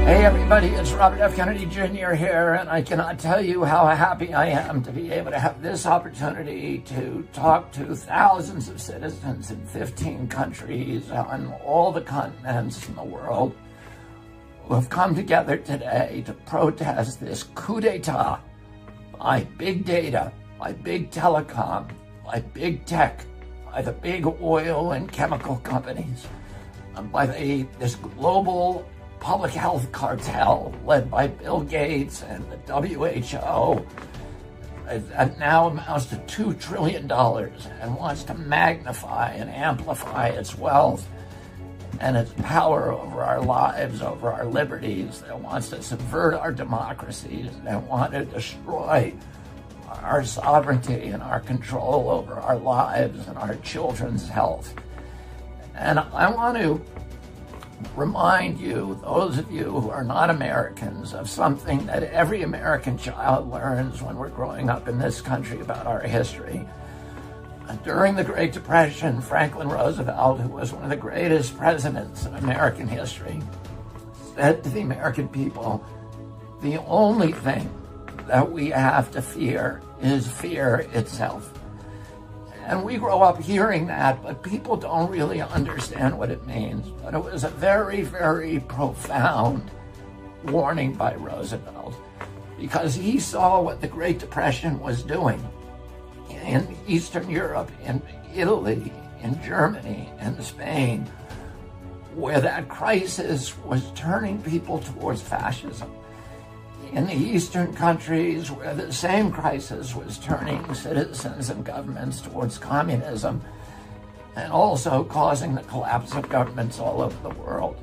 Hey everybody, it's Robert F. Kennedy Jr. here, and I cannot tell you how happy I am to be able to have this opportunity to talk to thousands of citizens in 15 countries on all the continents in the world who have come together today to protest this coup d'etat by big data, by big telecom, by big tech, by the big oil and chemical companies, by this global public health cartel led by Bill Gates and the WHO that now amounts to $2 trillion and wants to magnify and amplify its wealth and its power over our lives, over our liberties, that wants to subvert our democracies, that want to destroy our sovereignty and our control over our lives and our children's health. And I want to remind you, those of you who are not Americans, of something that every American child learns when we're growing up in this country about our history. During the Great Depression, Franklin Roosevelt, who was one of the greatest presidents in American history, said to the American people, the only thing that we have to fear is fear itself. And we grow up hearing that, but people don't really understand what it means. But it was a very, very profound warning by Roosevelt, because he saw what the Great Depression was doing in Eastern Europe, in Italy, in Germany, in Spain, where that crisis was turning people towards fascism. In the Eastern countries, where the same crisis was turning citizens and governments towards communism, and also causing the collapse of governments all over the world.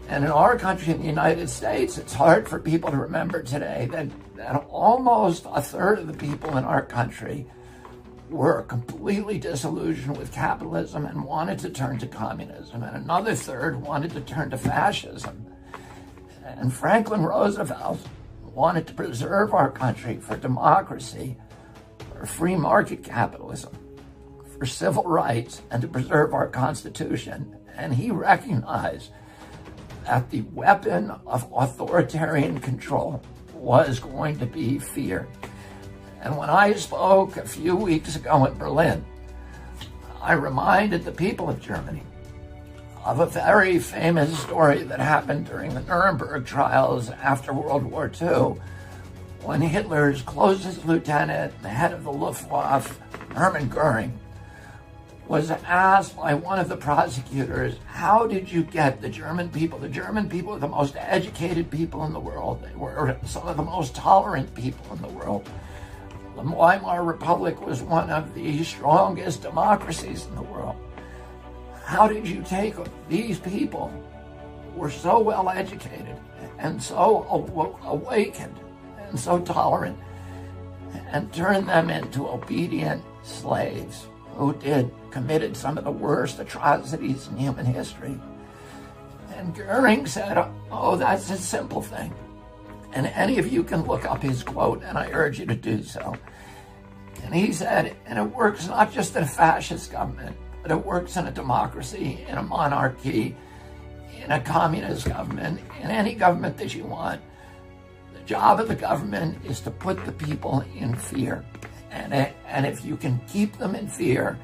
And in our country, in the United States, it's hard for people to remember today that almost a third of the people in our country were completely disillusioned with capitalism and wanted to turn to communism, and another third wanted to turn to fascism. And Franklin Roosevelt wanted to preserve our country for democracy, for free market capitalism, for civil rights, and to preserve our Constitution. And he recognized that the weapon of authoritarian control was going to be fear. And when I spoke a few weeks ago in Berlin, I reminded the people of Germany of a very famous story that happened during the Nuremberg trials after World War II, when Hitler's closest lieutenant, the head of the Luftwaffe, Hermann Goering, was asked by one of the prosecutors, how did you get the German people? The German people are the most educated people in the world. They were some of the most tolerant people in the world. The Weimar Republic was one of the strongest democracies in the world. How did you take these people who were so well educated and so awakened and so tolerant and turn them into obedient slaves who committed some of the worst atrocities in human history? And Goering said, oh, that's a simple thing. And any of you can look up his quote, and I urge you to do so. And he said, and it works not just in a fascist government, but it works in a democracy, in a monarchy, in a communist government, in any government that you want. The job of the government is to put the people in fear. And if you can keep them in fear,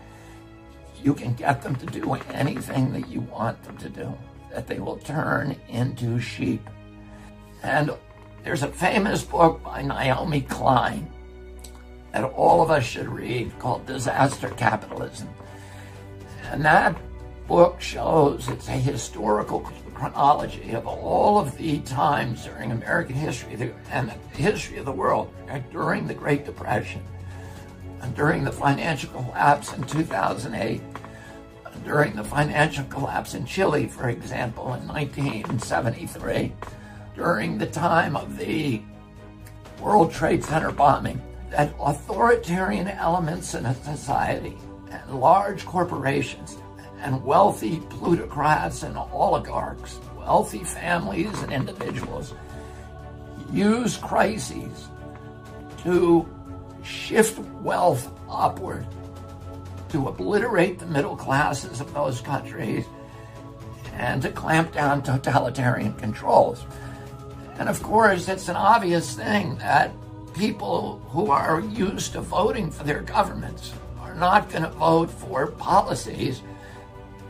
you can get them to do anything that you want them to do, that they will turn into sheep. And there's a famous book by Naomi Klein that all of us should read called Disaster Capitalism. And that book shows, it's a historical chronology of all of the times during American history and the history of the world during the Great Depression, and during the financial collapse in 2008, during the financial collapse in Chile, for example, in 1973, during the time of the World Trade Center bombing, that authoritarian elements in a society and large corporations and wealthy plutocrats and oligarchs, wealthy families and individuals, use crises to shift wealth upward, to obliterate the middle classes of those countries, and to clamp down totalitarian controls. And of course, it's an obvious thing that people who are used to voting for their governments are not going to vote for policies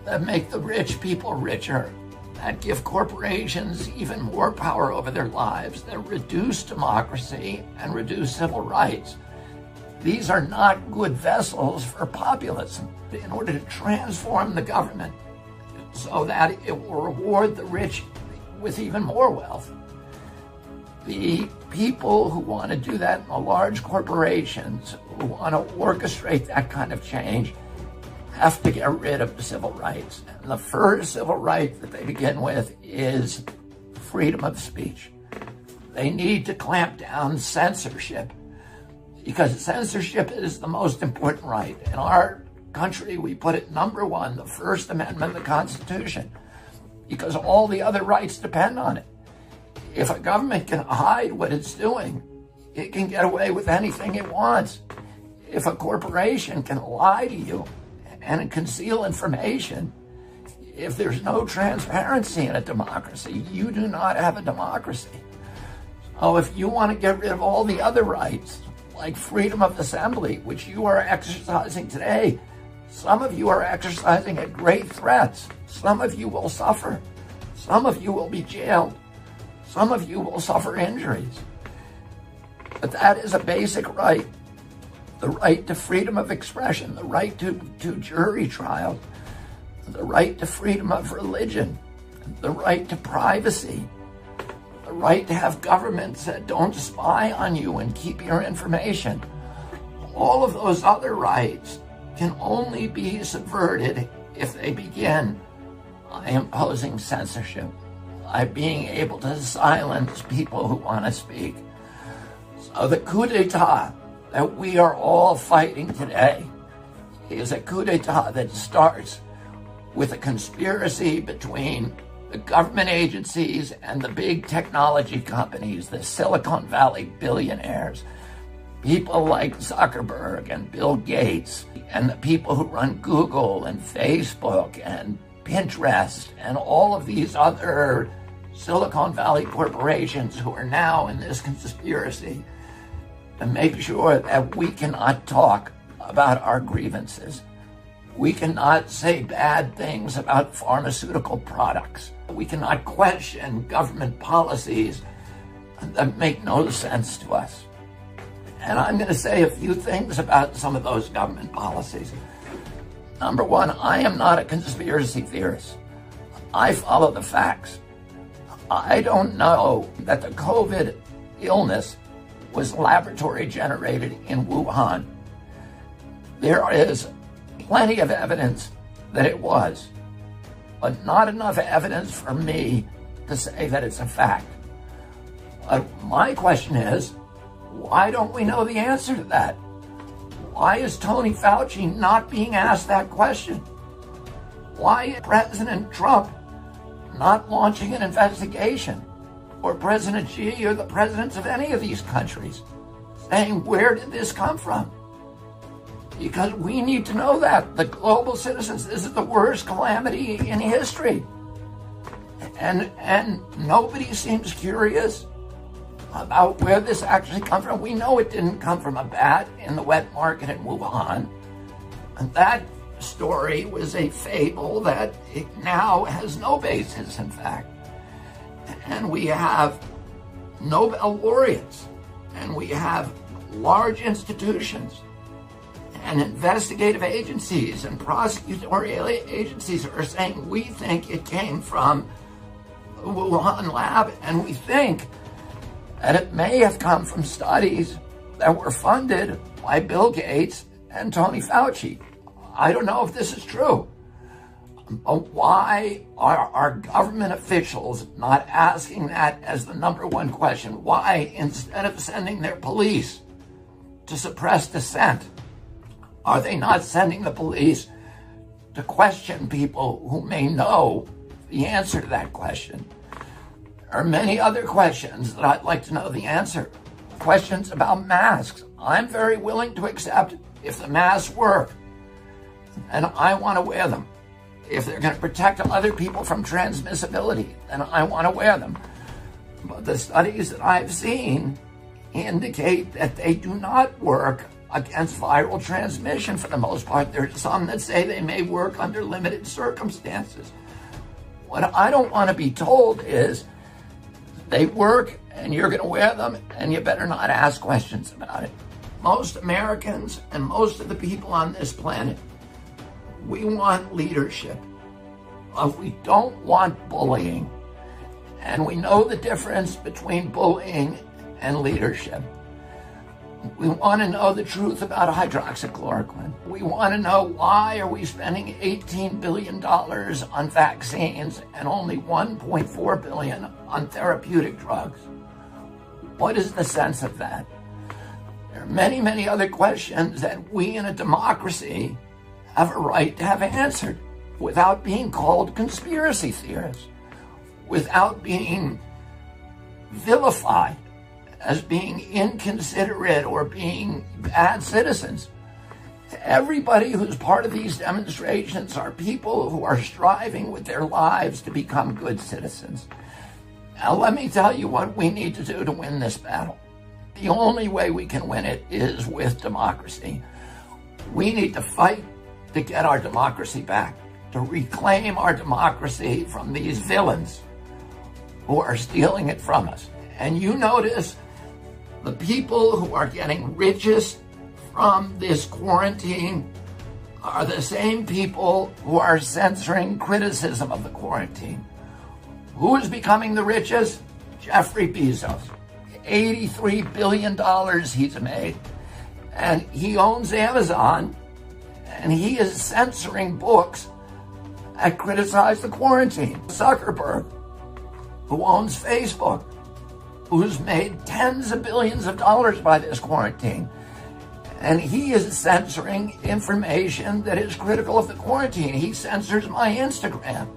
that make the rich people richer, that give corporations even more power over their lives, that reduce democracy and reduce civil rights. These are not good vessels for populism. In order to transform the government so that it will reward the rich with even more wealth, the people who want to do that in the large corporations, who want to orchestrate that kind of change, have to get rid of civil rights. And the first civil right that they begin with is freedom of speech. They need to clamp down censorship, because censorship is the most important right. In our country, we put it number one, the First Amendment of the Constitution, because all the other rights depend on it. If a government can hide what it's doing, it can get away with anything it wants. If a corporation can lie to you and conceal information, if there's no transparency in a democracy, you do not have a democracy. So if you want to get rid of all the other rights, like freedom of assembly, which you are exercising today, some of you are exercising at great threats. Some of you will suffer. Some of you will be jailed. Some of you will suffer injuries. But that is a basic right. The right to freedom of expression, the right to jury trial, the right to freedom of religion, the right to privacy, the right to have governments that don't spy on you and keep your information. All of those other rights can only be subverted if they begin by imposing censorship, by being able to silence people who want to speak. So the coup d'etat that we are all fighting today is a coup d'etat that starts with a conspiracy between the government agencies and the big technology companies, the Silicon Valley billionaires, people like Zuckerberg and Bill Gates, and the people who run Google and Facebook and Pinterest and all of these other Silicon Valley corporations who are now in this conspiracy to make sure that we cannot talk about our grievances. We cannot say bad things about pharmaceutical products. We cannot question government policies that make no sense to us. And I'm going to say a few things about some of those government policies. Number one, I am not a conspiracy theorist. I follow the facts. I don't know that the COVID illness was laboratory generated in Wuhan. There is plenty of evidence that it was, but not enough evidence for me to say that it's a fact. My question is, why don't we know the answer to that? Why is Tony Fauci not being asked that question? Why is President Trump not launching an investigation? Or President Xi or the presidents of any of these countries saying, where did this come from? Because we need to know that. The global citizens, this is the worst calamity in history. And nobody seems curious about where this actually comes from. We know it didn't come from a bat in the wet market in Wuhan. And that story was a fable that it now has no basis, in fact. And we have Nobel laureates, and we have large institutions and investigative agencies and prosecutorial agencies are saying, we think it came from the Wuhan lab, and we think that it may have come from studies that were funded by Bill Gates and Tony Fauci. I don't know if this is true. But why are our government officials not asking that as the number one question? Why, instead of sending their police to suppress dissent, are they not sending the police to question people who may know the answer to that question? There are many other questions that I'd like to know the answer. Questions about masks. I'm very willing to accept if the masks work, and I want to wear them. If they're going to protect other people from transmissibility, then I want to wear them. But the studies that I've seen indicate that they do not work against viral transmission for the most part. There's some that say they may work under limited circumstances. What I don't want to be told is they work and you're going to wear them and you better not ask questions about it. Most Americans and most of the people on this planet, we want leadership. We don't want bullying. And we know the difference between bullying and leadership. We want to know the truth about hydroxychloroquine. We want to know why are we spending $18 billion on vaccines and only $1.4 billion on therapeutic drugs? What is the sense of that? There are many, many other questions that we in a democracy have a right to have answered without being called conspiracy theorists, without being vilified as being inconsiderate or being bad citizens. Everybody who's part of these demonstrations are people who are striving with their lives to become good citizens. Now, let me tell you what we need to do to win this battle. The only way we can win it is with democracy. We need to fight to get our democracy back, to reclaim our democracy from these villains who are stealing it from us. And you notice the people who are getting richest from this quarantine are the same people who are censoring criticism of the quarantine. Who is becoming the richest? Jeffrey Bezos. $83 billion he's made. And he owns Amazon, and he is censoring books that criticize the quarantine. Zuckerberg, who owns Facebook, who's made tens of billions of dollars by this quarantine. And he is censoring information that is critical of the quarantine. He censors my Instagram.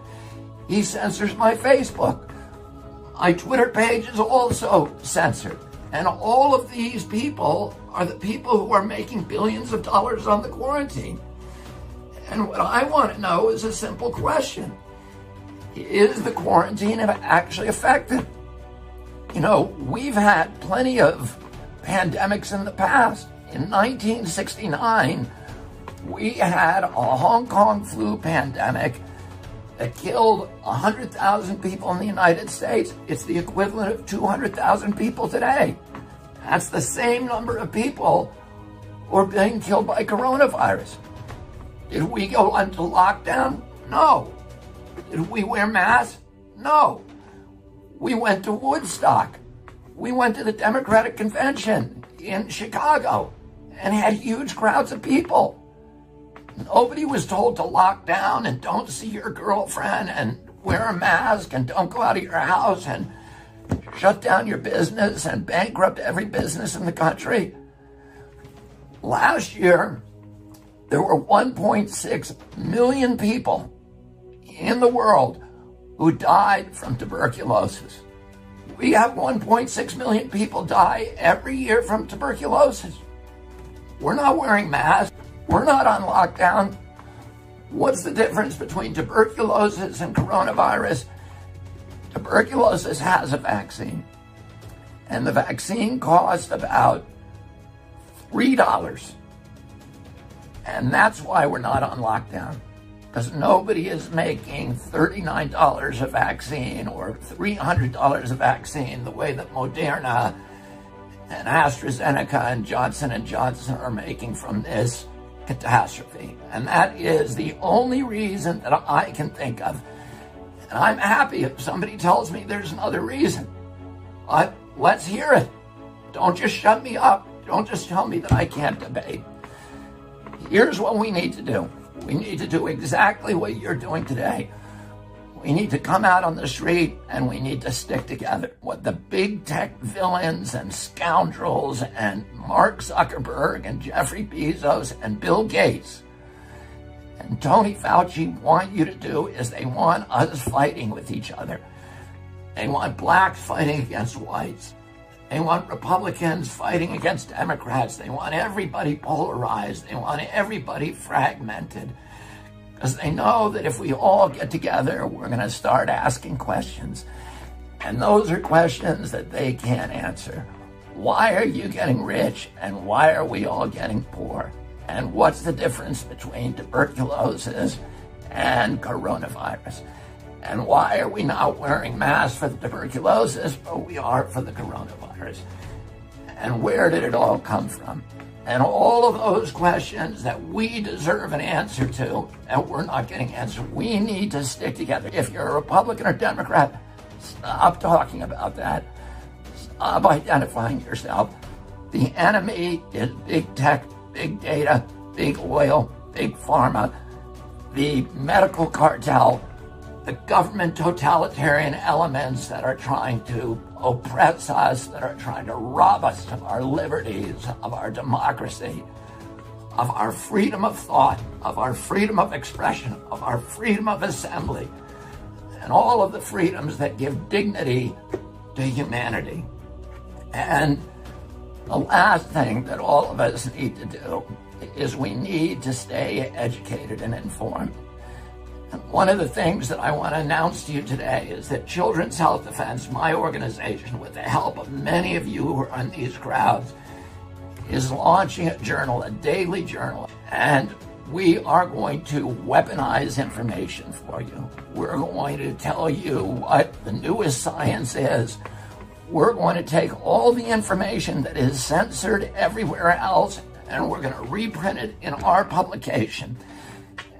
He censors my Facebook. My Twitter page is also censored. And all of these people are the people who are making billions of dollars on the quarantine. And what I want to know is a simple question. Is the quarantine actually effective? You know, we've had plenty of pandemics in the past. In 1969, we had a Hong Kong flu pandemic that killed 100,000 people in the United States. It's the equivalent of 200,000 people today. That's the same number of people who are being killed by coronavirus. Did we go into lockdown? No. Did we wear masks? No. We went to Woodstock. We went to the Democratic Convention in Chicago and had huge crowds of people. Nobody was told to lock down and don't see your girlfriend and wear a mask and don't go out of your house and shut down your business and bankrupt every business in the country. Last year, there were 1.6 million people in the world who died from tuberculosis. We have 1.6 million people die every year from tuberculosis. We're not wearing masks. We're not on lockdown. What's the difference between tuberculosis and coronavirus? Tuberculosis has a vaccine, and the vaccine costs about $3. And that's why we're not on lockdown, because nobody is making $39 a vaccine or $300 a vaccine the way that Moderna and AstraZeneca and Johnson & Johnson are making from this catastrophe. And that is the only reason that I can think of. And I'm happy if somebody tells me there's another reason. But let's hear it. Don't just shut me up. Don't just tell me that I can't debate. Here's what we need to do. We need to do exactly what you're doing today. We need to come out on the street and we need to stick together. What the big tech villains and scoundrels and Mark Zuckerberg and Jeffrey Bezos and Bill Gates and Tony Fauci want you to do is they want us fighting with each other. They want blacks fighting against whites. They want Republicans fighting against Democrats. They want everybody polarized. They want everybody fragmented. because they know that if we all get together, we're going to start asking questions. And those are questions that they can't answer. Why are you getting rich, and why are we all getting poor? And what's the difference between tuberculosis and coronavirus? And why are we not wearing masks for the tuberculosis, but we are for the coronavirus? And where did it all come from? And all of those questions that we deserve an answer to, and we're not getting answered. We need to stick together. If you're a Republican or Democrat, stop talking about that. Stop identifying yourself. The enemy is big tech, big data, big oil, big pharma, the medical cartel, the government totalitarian elements that are trying to oppress us, that are trying to rob us of our liberties, of our democracy, of our freedom of thought, of our freedom of expression, of our freedom of assembly, and all of the freedoms that give dignity to humanity. And the last thing that all of us need to do is we need to stay educated and informed. And one of the things that I want to announce to you today is that Children's Health Defense, my organization, with the help of many of you who are in these crowds, is launching a journal, a daily journal, and we are going to weaponize information for you. We're going to tell you what the newest science is. We're going to take all the information that is censored everywhere else, and we're going to reprint it in our publication.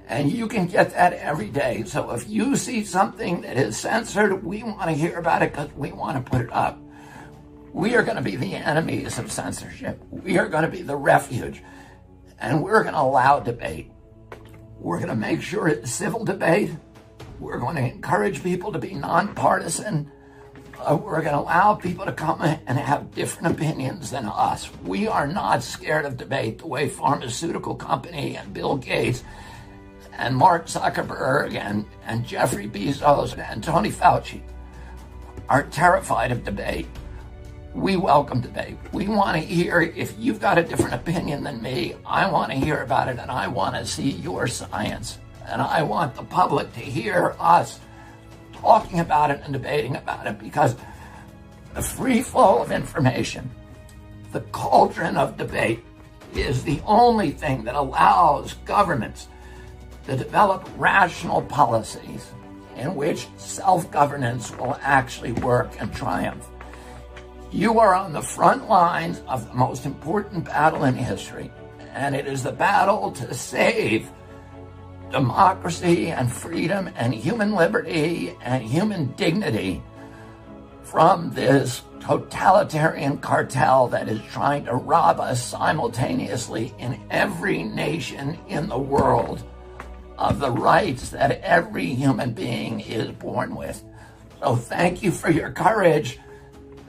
And you can get that every day. So if you see something that is censored, we want to hear about it because we want to put it up. We are going to be the enemies of censorship. We are going to be the refuge. And we're going to allow debate. We're going to make sure it's civil debate. We're going to encourage people to be nonpartisan. We're going to allow people to come and have different opinions than us. We are not scared of debate the way pharmaceutical company and Bill Gates and Mark Zuckerberg and Jeffrey Bezos and Tony Fauci are terrified of debate. We welcome debate. We want to hear, if you've got a different opinion than me, I want to hear about it, and I want to see your science. And I want the public to hear us talking about it and debating about it, because the free flow of information, the cauldron of debate, is the only thing that allows governments to develop rational policies in which self-governance will actually work and triumph. You are on the front lines of the most important battle in history, and it is the battle to save democracy and freedom and human liberty and human dignity from this totalitarian cartel that is trying to rob us simultaneously in every nation in the world of the rights that every human being is born with. So thank you for your courage,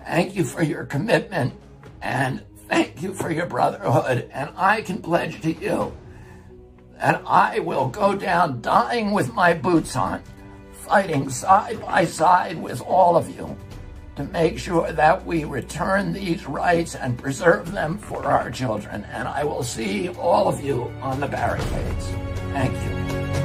thank you for your commitment, and thank you for your brotherhood. And I can pledge to you that I will go down dying with my boots on, fighting side by side with all of you to make sure that we return these rights and preserve them for our children. And I will see all of you on the barricades. Thank you.